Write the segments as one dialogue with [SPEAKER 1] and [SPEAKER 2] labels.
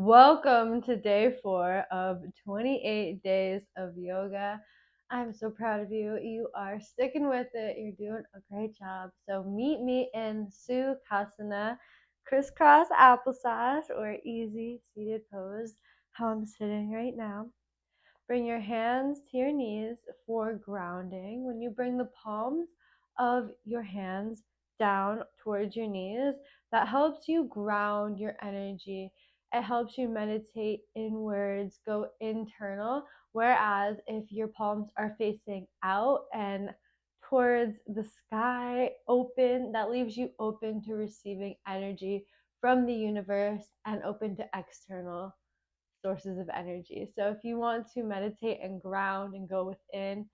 [SPEAKER 1] Welcome to day 4 of 28 days of yoga. I'm so proud of you. You are sticking with it. You're doing a great job. So meet me in Sukhasana, crisscross applesauce, or easy seated pose, how I'm sitting right now. Bring your hands to your knees for grounding. When you bring the palms of your hands down towards your knees, that helps you ground your energy. It helps you meditate inwards, go internal. Whereas if your palms are facing out and towards the sky, open, that leaves you open to receiving energy from the universe and open to external sources of energy. So if you want to meditate and ground and go within,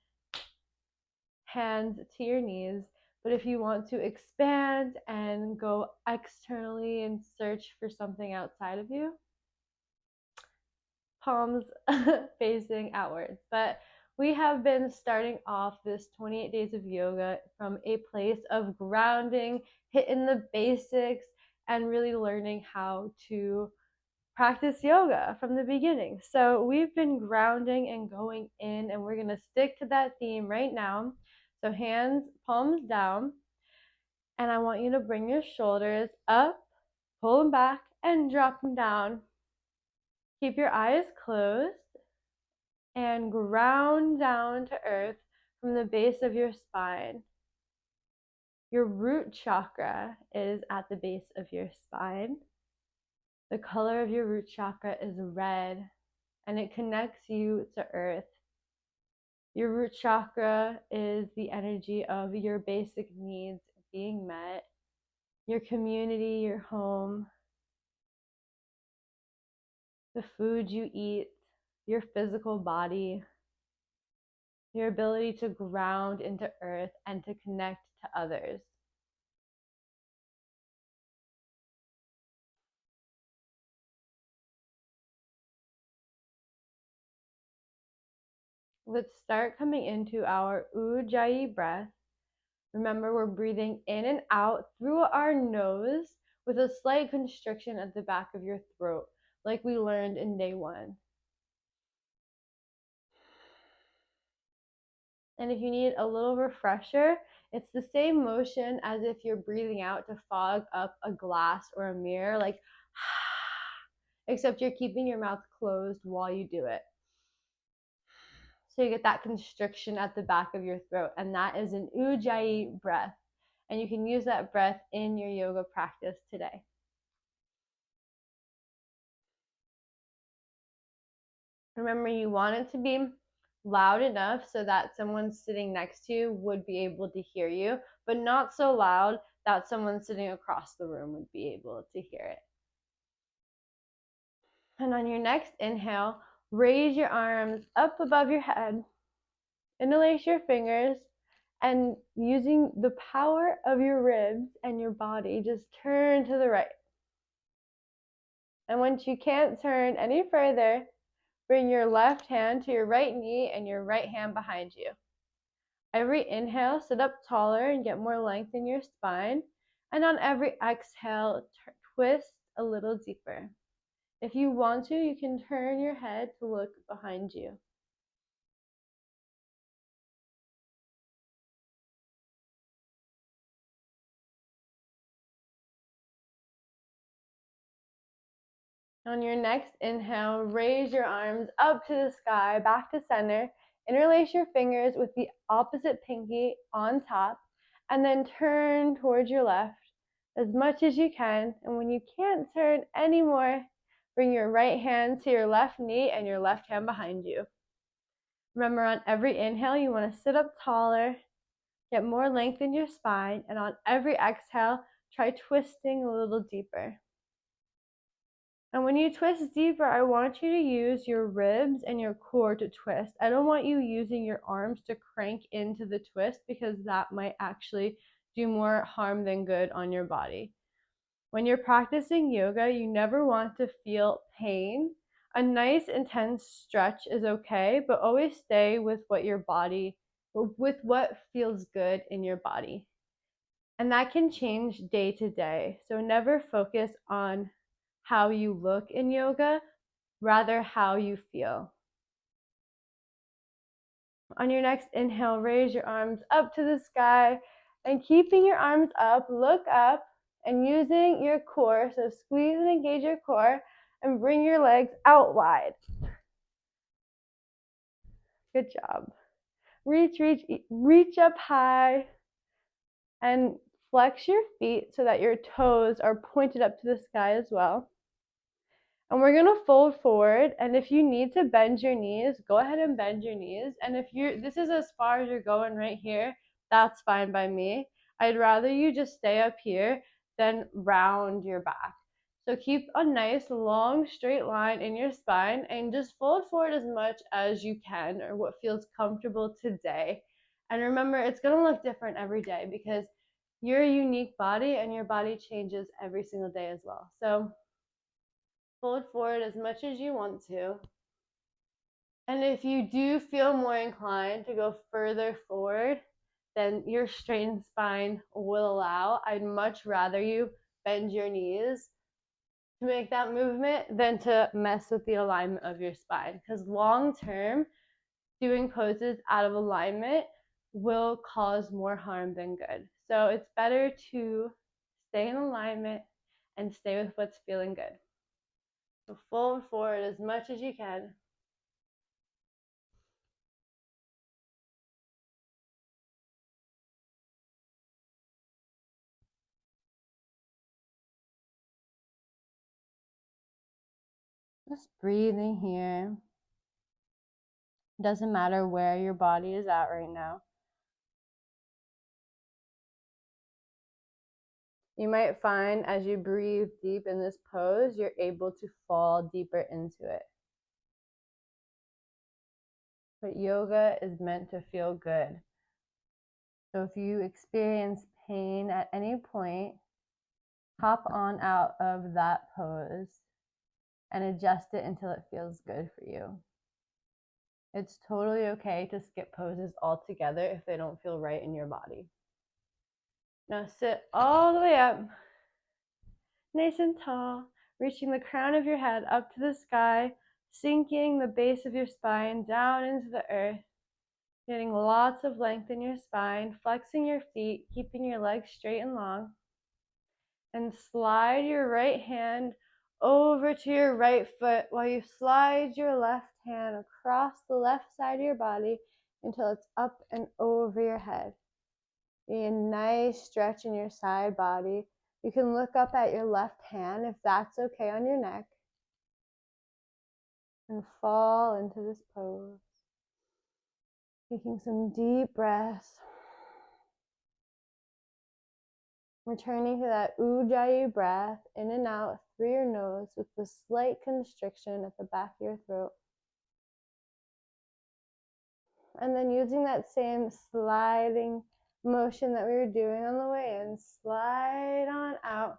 [SPEAKER 1] hands to your knees. But if you want to expand and go externally and search for something outside of you, palms facing outwards. But we have been starting off this 28 days of yoga from a place of grounding, hitting the basics, and really learning how to practice yoga from the beginning. So we've been grounding and going in, and we're going to stick to that theme right now. So hands, palms down, and I want you to bring your shoulders up, pull them back, and drop them down. Keep your eyes closed and ground down to earth from the base of your spine. Your root chakra is at the base of your spine. The color of your root chakra is red, and it connects you to earth. Your root chakra is the energy of your basic needs being met, your community, your home, the food you eat, your physical body, your ability to ground into earth and to connect to others. Let's start coming into our Ujjayi breath. Remember, we're breathing in and out through our nose with a slight constriction at the back of your throat, like we learned in day 1. And if you need a little refresher, it's the same motion as if you're breathing out to fog up a glass or a mirror, like except you're keeping your mouth closed while you do it. So you get that constriction at the back of your throat, and that is an Ujjayi breath. And you can use that breath in your yoga practice today. Remember, you want it to be loud enough so that someone sitting next to you would be able to hear you, but not so loud that someone sitting across the room would be able to hear it. And on your next inhale, raise your arms up above your head, interlace your fingers, and using the power of your ribs and your body, just turn to the right. And once you can't turn any further, bring your left hand to your right knee and your right hand behind you. Every inhale, sit up taller and get more length in your spine. And on every exhale, twist a little deeper. If you want to, you can turn your head to look behind you. On your next inhale, raise your arms up to the sky, back to center. Interlace your fingers with the opposite pinky on top, and then turn towards your left as much as you can. And when you can't turn anymore, bring your right hand to your left knee and your left hand behind you. Remember, on every inhale, you want to sit up taller, get more length in your spine, and on every exhale, try twisting a little deeper. And when you twist deeper, I want you to use your ribs and your core to twist. I don't want you using your arms to crank into the twist because that might actually do more harm than good on your body. When you're practicing yoga, you never want to feel pain. A nice intense stretch is okay, but always stay with with what feels good in your body. And that can change day to day. So never focus on how you look in yoga, rather how you feel. On your next inhale, raise your arms up to the sky, and keeping your arms up, look up, and using your core, so squeeze and engage your core, and bring your legs out wide. Good job. Reach up high, and flex your feet so that your toes are pointed up to the sky as well. And we're gonna fold forward, and if you need to bend your knees, go ahead and bend your knees. And if this is as far as you're going right here, that's fine by me. I'd rather you just stay up here than round your back. So keep a nice long straight line in your spine and just fold forward as much as you can, or what feels comfortable today. And remember, it's gonna look different every day because you're a unique body and your body changes every single day as well. So fold forward as much as you want to. And if you do feel more inclined to go further forward than your straightened spine will allow, I'd much rather you bend your knees to make that movement than to mess with the alignment of your spine. Because long term, doing poses out of alignment will cause more harm than good. So it's better to stay in alignment and stay with what's feeling good. So fold forward as much as you can. Just breathing here. Doesn't matter where your body is at right now. You might find as you breathe deep in this pose, you're able to fall deeper into it. But yoga is meant to feel good. So if you experience pain at any point, hop on out of that pose and adjust it until it feels good for you. It's totally okay to skip poses altogether if they don't feel right in your body. Now sit all the way up, nice and tall, reaching the crown of your head up to the sky, sinking the base of your spine down into the earth, getting lots of length in your spine, flexing your feet, keeping your legs straight and long, and slide your right hand over to your right foot while you slide your left hand across the left side of your body until it's up and over your head. A nice stretch in your side body. You can look up at your left hand if that's okay on your neck, and fall into this pose. Taking some deep breaths. Returning to that Ujjayi breath in and out through your nose with the slight constriction at the back of your throat. And then using that same sliding motion that we were doing on the way in, slide on out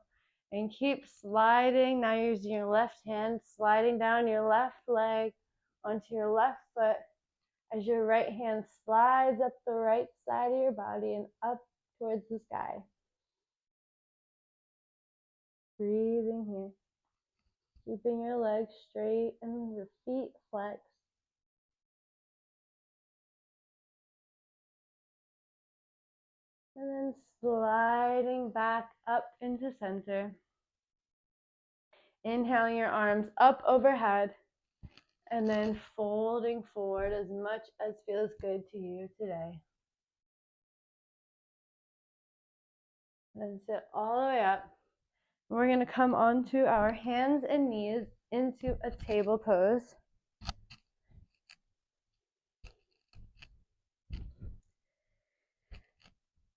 [SPEAKER 1] and keep sliding. Now you're using your left hand, sliding down your left leg onto your left foot as your right hand slides up the right side of your body and up towards the sky. Breathing here. Keeping your legs straight and your feet flexed. And then sliding back up into center. Inhaling your arms up overhead. And then folding forward as much as feels good to you today. And then sit all the way up. We're going to come onto our hands and knees into a table pose.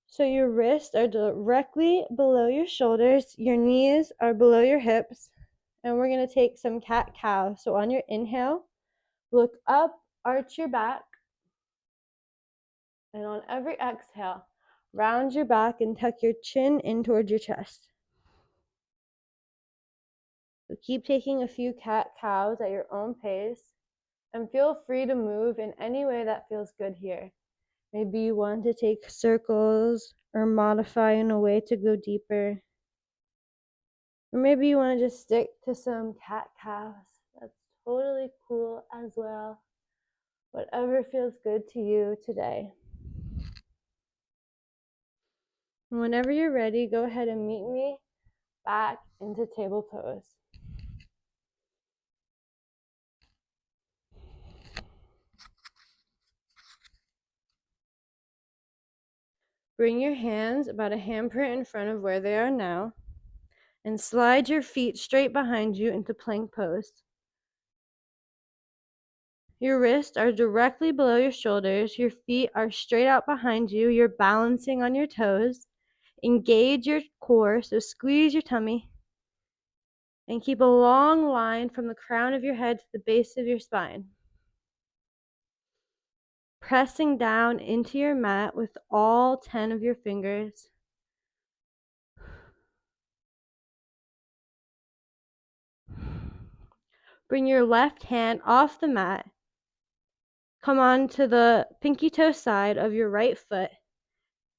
[SPEAKER 1] So your wrists are directly below your shoulders, your knees are below your hips, and we're going to take some cat-cow. So on your inhale, look up, arch your back, and on every exhale, round your back and tuck your chin in towards your chest. So keep taking a few cat-cows at your own pace, and feel free to move in any way that feels good here. Maybe you want to take circles or modify in a way to go deeper. Or maybe you want to just stick to some cat-cows. That's totally cool as well. Whatever feels good to you today. And whenever you're ready, go ahead and meet me back into table pose. Bring your hands about a handprint in front of where they are now, and slide your feet straight behind you into plank pose. Your wrists are directly below your shoulders. Your feet are straight out behind you. You're balancing on your toes. Engage your core, so squeeze your tummy. And keep a long line from the crown of your head to the base of your spine. Pressing down into your mat with all 10 of your fingers. Bring your left hand off the mat. Come on to the pinky toe side of your right foot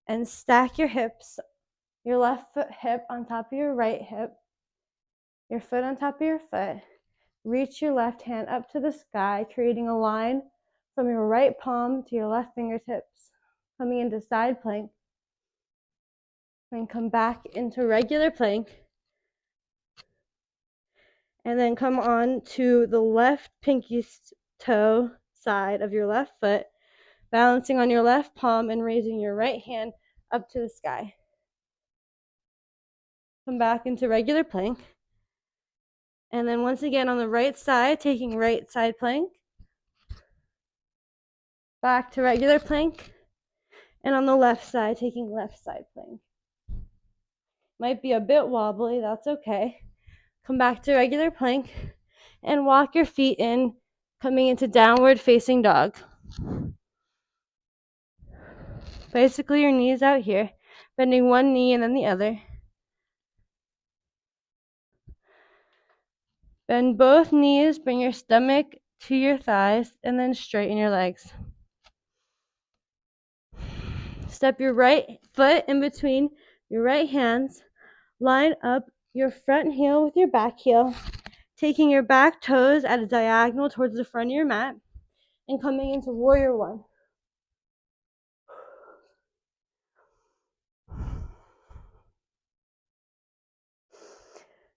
[SPEAKER 1] and stack your hips, your left foot hip on top of your right hip, your foot on top of your foot. Reach your left hand up to the sky, creating a line from your right palm to your left fingertips, coming into side plank. Then come back into regular plank. And then come on to the left pinky toe side of your left foot, balancing on your left palm and raising your right hand up to the sky. Come back into regular plank. And then once again on the right side, taking right side plank. Back to regular plank. And on the left side, taking left side plank. Might be a bit wobbly, that's okay. Come back to regular plank and walk your feet in, coming into downward facing dog. Basically your knees out here, bending one knee and then the other. Bend both knees, bring your stomach to your thighs, and then straighten your legs. Step your right foot in between your right hands. Line up your front heel with your back heel, taking your back toes at a diagonal towards the front of your mat, and coming into warrior one.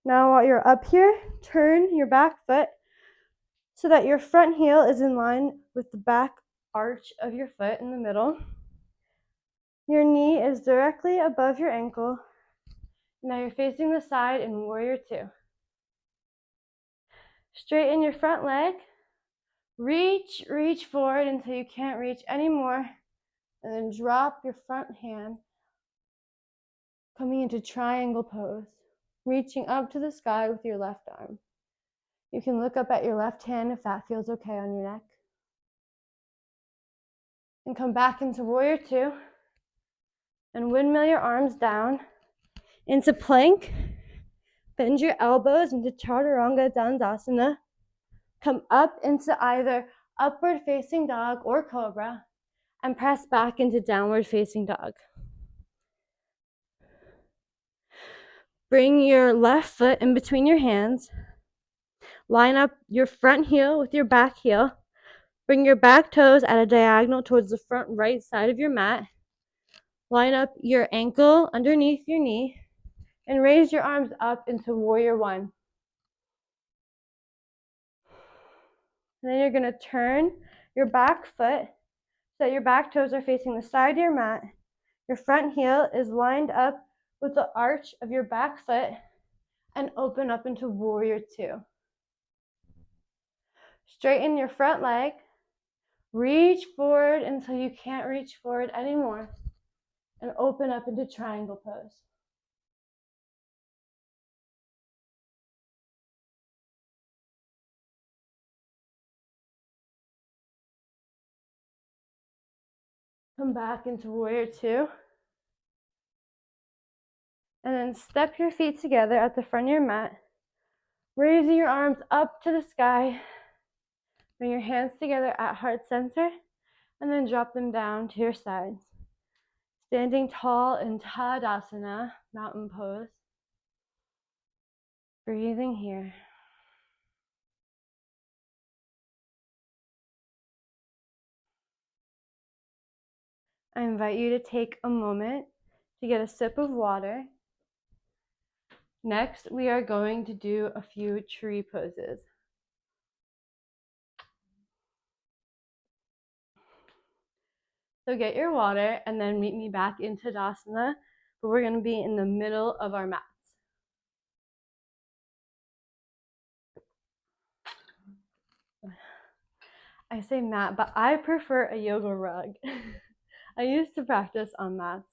[SPEAKER 1] Now while you're up here, turn your back foot so that your front heel is in line with the back arch of your foot in the middle. Your knee is directly above your ankle. Now you're facing the side in warrior two. Straighten your front leg. Reach forward until you can't reach anymore. And then drop your front hand, coming into triangle pose, reaching up to the sky with your left arm. You can look up at your left hand if that feels okay on your neck. And come back into warrior two. And windmill your arms down into plank. Bend your elbows into chaturanga dandasana. Come up into either upward facing dog or cobra and press back into downward facing dog. Bring your left foot in between your hands. Line up your front heel with your back heel. Bring your back toes at a diagonal towards the front right side of your mat. Line up your ankle underneath your knee and raise your arms up into warrior one. And then you're going to turn your back foot so that your back toes are facing the side of your mat. Your front heel is lined up with the arch of your back foot and open up into warrior two. Straighten your front leg. Reach forward until you can't reach forward anymore and open up into triangle pose. Come back into warrior two. And then step your feet together at the front of your mat, raising your arms up to the sky. Bring your hands together at heart center and then drop them down to your sides. Standing tall in Tadasana, mountain pose. Breathing here. I invite you to take a moment to get a sip of water. Next, we are going to do a few tree poses. So get your water and then meet me back in Tadasana, but we're going to be in the middle of our mats. I say mat, but I prefer a yoga rug. I used to practice on mats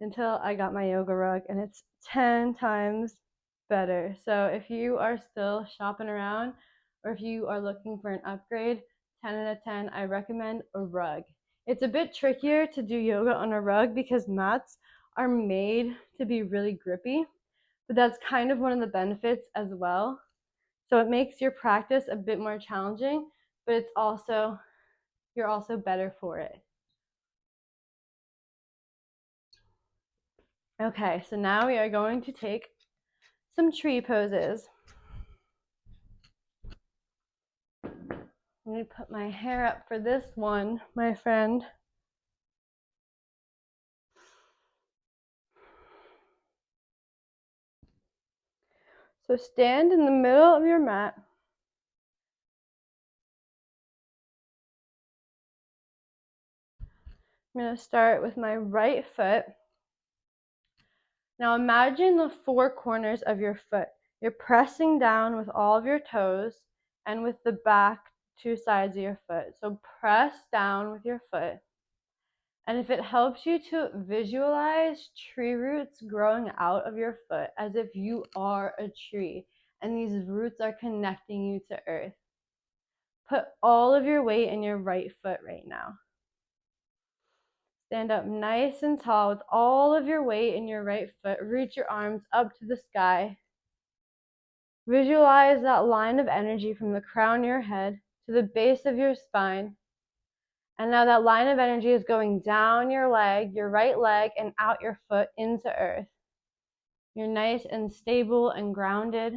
[SPEAKER 1] until I got my yoga rug, and it's 10 times better. So if you are still shopping around, or if you are looking for an upgrade, 10 out of 10, I recommend a rug. It's a bit trickier to do yoga on a rug because mats are made to be really grippy, but that's kind of one of the benefits as well. So it makes your practice a bit more challenging, but you're also better for it. Okay, so now we are going to take some tree poses. Let me put my hair up for this one, my friend. So stand in the middle of your mat. I'm going to start with my right foot. Now imagine the four corners of your foot. You're pressing down with all of your toes and with the back two sides of your foot. So press down with your foot. And if it helps you to visualize tree roots growing out of your foot as if you are a tree and these roots are connecting you to earth. Put all of your weight in your right foot right now. Stand up nice and tall with all of your weight in your right foot. Reach your arms up to the sky. Visualize that line of energy from the crown of your head to the base of your spine. And now that line of energy is going down your leg, your right leg, and out your foot into earth. You're nice and stable and grounded.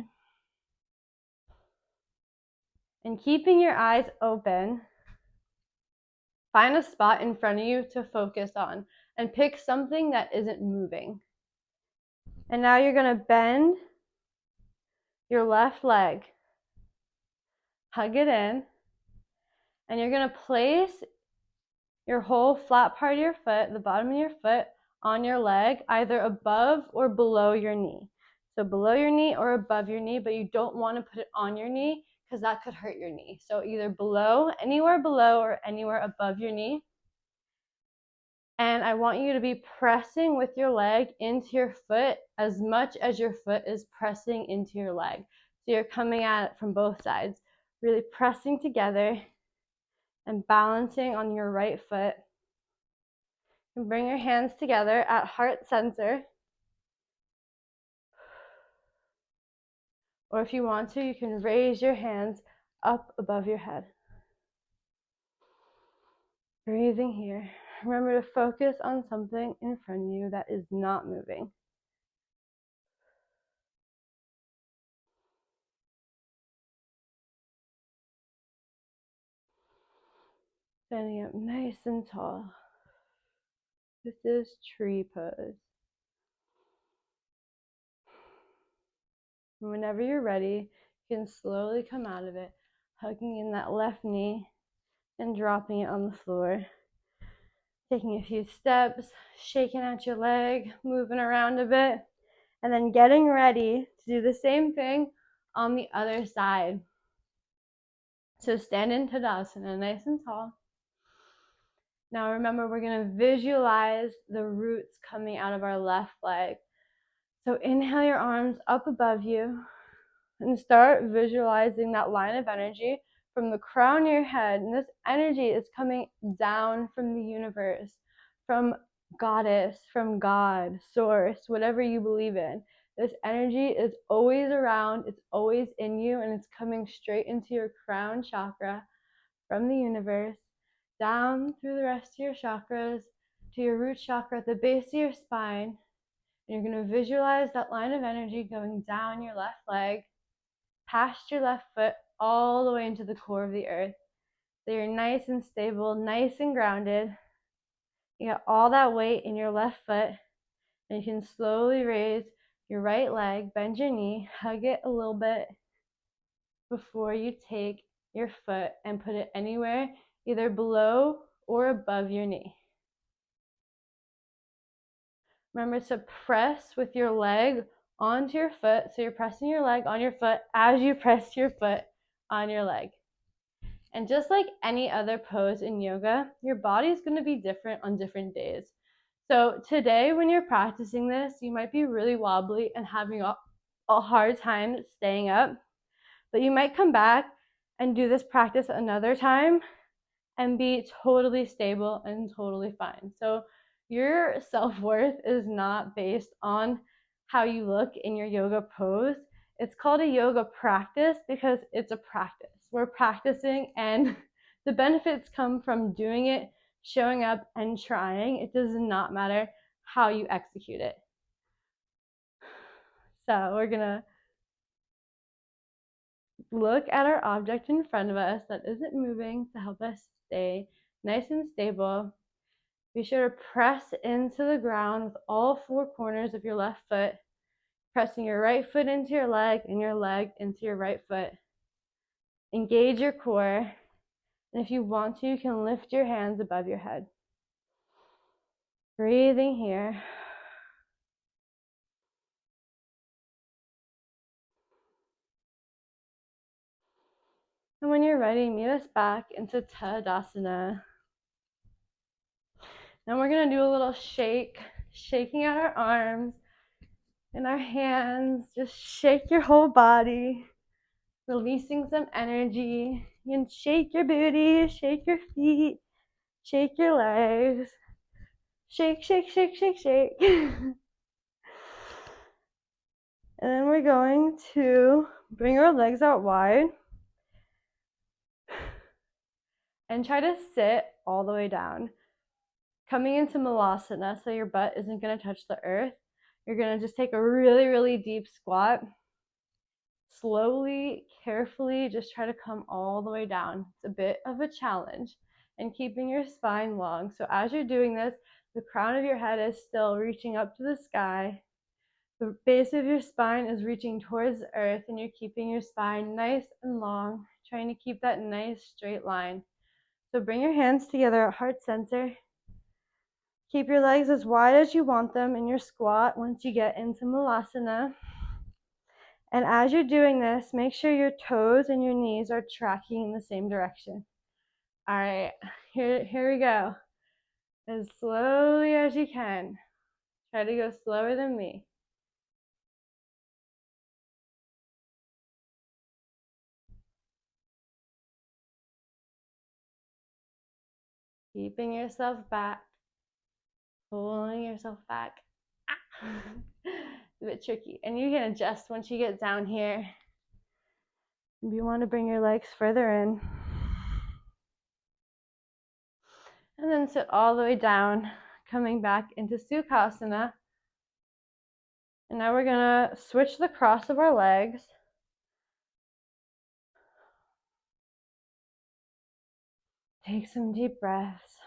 [SPEAKER 1] And keeping your eyes open, find a spot in front of you to focus on and pick something that isn't moving. And now you're going to bend your left leg, hug it in, and you're going to place your whole flat part of your foot, the bottom of your foot, on your leg, either above or below your knee. So below your knee or above your knee, but you don't want to put it on your knee because that could hurt your knee. So either below, anywhere below or anywhere above your knee. And I want you to be pressing with your leg into your foot as much as your foot is pressing into your leg. So you're coming at it from both sides, really pressing together and balancing on your right foot. And bring your hands together at heart center. Or if you want to, you can raise your hands up above your head. Breathing here. Remember to focus on something in front of you that is not moving. Standing up nice and tall. This is tree pose. And whenever you're ready, you can slowly come out of it, hugging in that left knee and dropping it on the floor. Taking a few steps, shaking out your leg, moving around a bit, and then getting ready to do the same thing on the other side. So stand in Tadasana, nice and tall. Now remember, we're going to visualize the roots coming out of our left leg. So inhale your arms up above you and start visualizing that line of energy from the crown of your head. And this energy is coming down from the universe, from Goddess, from God, Source, whatever you believe in. This energy is always around, it's always in you, and it's coming straight into your crown chakra from the universe, down through the rest of your chakras, to your root chakra at the base of your spine, And you're going to visualize that line of energy going down your left leg, past your left foot, all the way into the core of the earth. So you're nice and stable, nice and grounded. You got all that weight in your left foot, and you can slowly raise your right leg, bend your knee, hug it a little bit before you take your foot and put it anywhere, either below or above your knee. Remember to press with your leg onto your foot. So you're pressing your leg on your foot as you press your foot on your leg. And just like any other pose in yoga, your body is going to be different on different days. So today when you're practicing this, you might be really wobbly and having a hard time staying up, but you might come back and do this practice another time and be totally stable and totally fine. So your self-worth is not based on how you look in your yoga pose. It's called a yoga practice because it's a practice. We're practicing, and the benefits come from doing it, showing up, and trying. It does not matter how you execute it. So we're gonna look at our object in front of us that isn't moving to help us stay nice and stable. Be sure to press into the ground with all four corners of your left foot, pressing your right foot into your leg and your leg into your right foot. Engage your core, and if you want to, you can lift your hands above your head. Breathing here. And when you're ready, meet us back into Tadasana. Now we're going to do a little shake, shaking out our arms and our hands. Just shake your whole body, releasing some energy. You can shake your booty, shake your feet, shake your legs. Shake, shake, shake, shake, shake. And then we're going to bring our legs out wide and try to sit all the way down. Coming into Malasana, so your butt isn't going to touch the earth. You're going to just take a really, really deep squat. Slowly, carefully, just try to come all the way down. It's a bit of a challenge. And keeping your spine long. So as you're doing this, the crown of your head is still reaching up to the sky. The base of your spine is reaching towards the earth, and you're keeping your spine nice and long, trying to keep that nice straight line. So bring your hands together at heart center. Keep your legs as wide as you want them in your squat once you get into Malasana. And as you're doing this, make sure your toes and your knees are tracking in the same direction. All right, here we go. As slowly as you can. Try to go slower than me. Keeping yourself back. Pulling yourself back. It's a bit tricky. And you can adjust once you get down here. If you want to bring your legs further in. And then sit all the way down, coming back into Sukhasana. And now we're going to switch the cross of our legs. Take some deep breaths.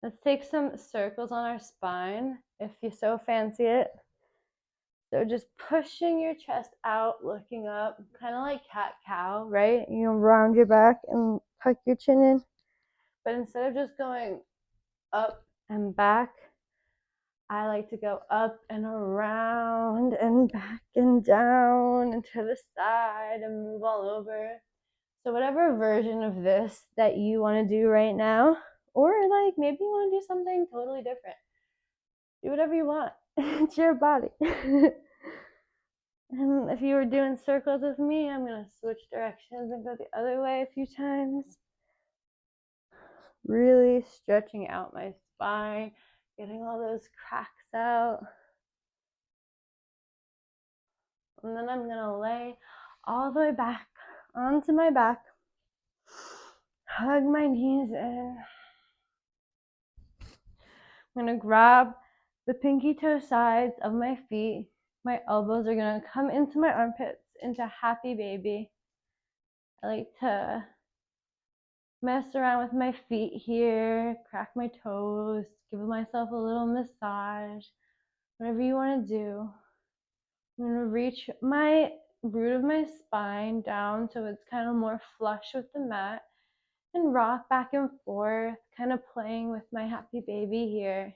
[SPEAKER 1] Let's take some circles on our spine, if you so fancy it. So just pushing your chest out, looking up, kind of like cat-cow, right? You know, round your back and tuck your chin in. But instead of just going up and back, I like to go up and around and back and down and to the side and move all over. So whatever version of this that you want to do right now, or like maybe you want to do something totally different. Do whatever you want. It's your body. And if you were doing circles with me, I'm going to switch directions and go the other way a few times. Really stretching out my spine, getting all those cracks out. And then I'm going to lay all the way back onto my back. Hug my knees in. I'm going to grab the pinky toe sides of my feet. My elbows are gonna come into my armpits, into happy baby. I like to mess around with my feet here, crack my toes, give myself a little massage, whatever you want to do. I'm gonna reach my root of my spine down so it's kind of more flush with the mat and rock back and forth, kind of playing with my happy baby here.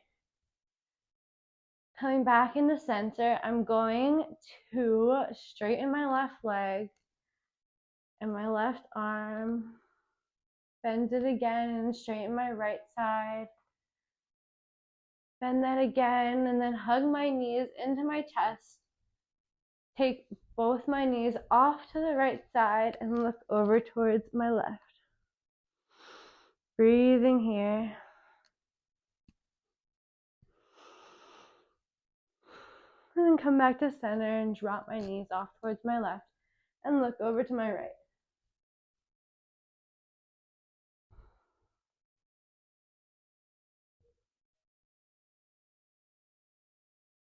[SPEAKER 1] Coming back into center, I'm going to straighten my left leg and my left arm, bend it again and straighten my right side. Bend that again and then hug my knees into my chest. Take both my knees off to the right side and look over towards my left. Breathing here. And then come back to center and drop my knees off towards my left and look over to my right.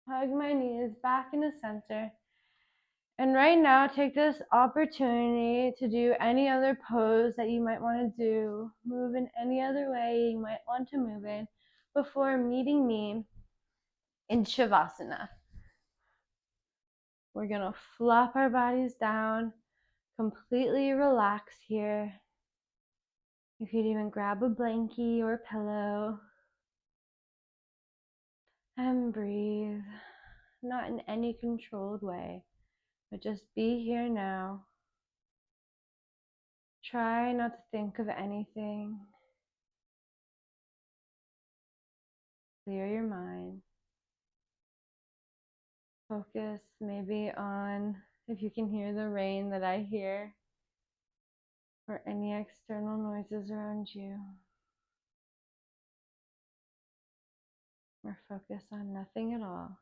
[SPEAKER 1] Hug my knees back into center. And right now, take this opportunity to do any other pose that you might want to do, move in any other way you might want to move in before meeting me in Shavasana. We're gonna flop our bodies down, completely relax here. You could even grab a blankie or a pillow and breathe, not in any controlled way, but just be here now. Try not to think of anything. Clear your mind. Focus maybe on if you can hear the rain that I hear or any external noises around you. Or focus on nothing at all.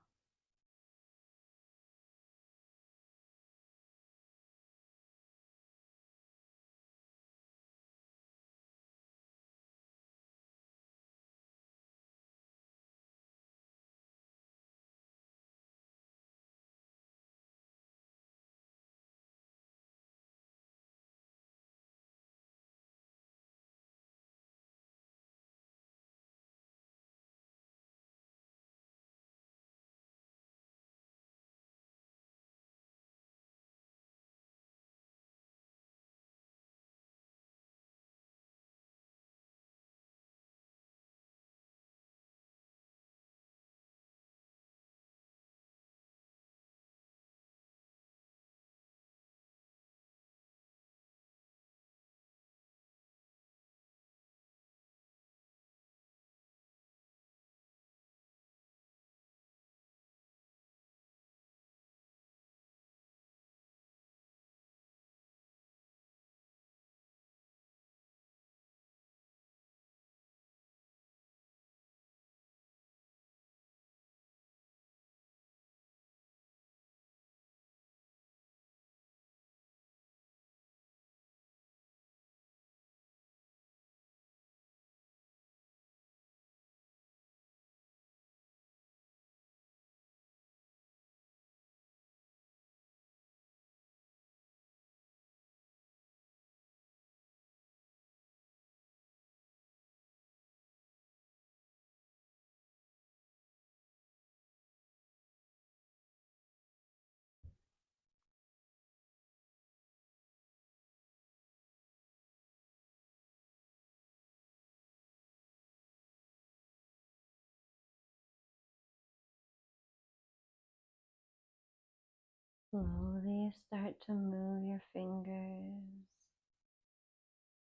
[SPEAKER 1] Slowly start to move your fingers,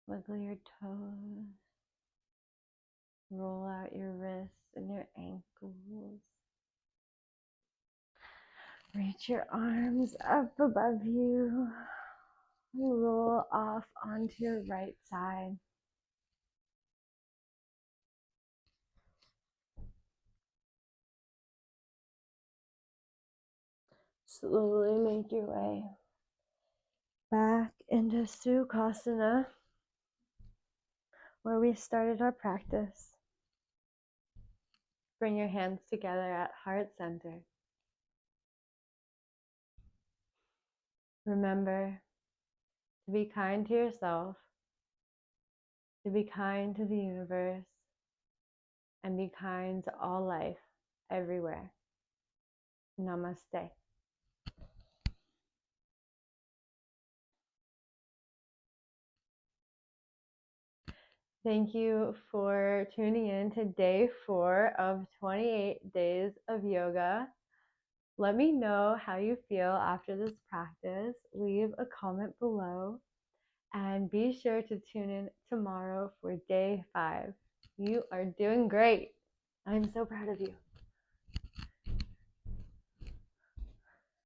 [SPEAKER 1] wiggle your toes, roll out your wrists and your ankles. Reach your arms up above you and roll off onto your right side. Slowly make your way back into Sukhasana, where we started our practice. Bring your hands together at heart center. Remember to be kind to yourself, to be kind to the universe, and be kind to all life everywhere. Namaste. Thank you for tuning in to day 4 of 28 days of yoga. Let me know how you feel after this practice. Leave a comment below and be sure to tune in tomorrow for day 5. You are doing great. I'm so proud of you.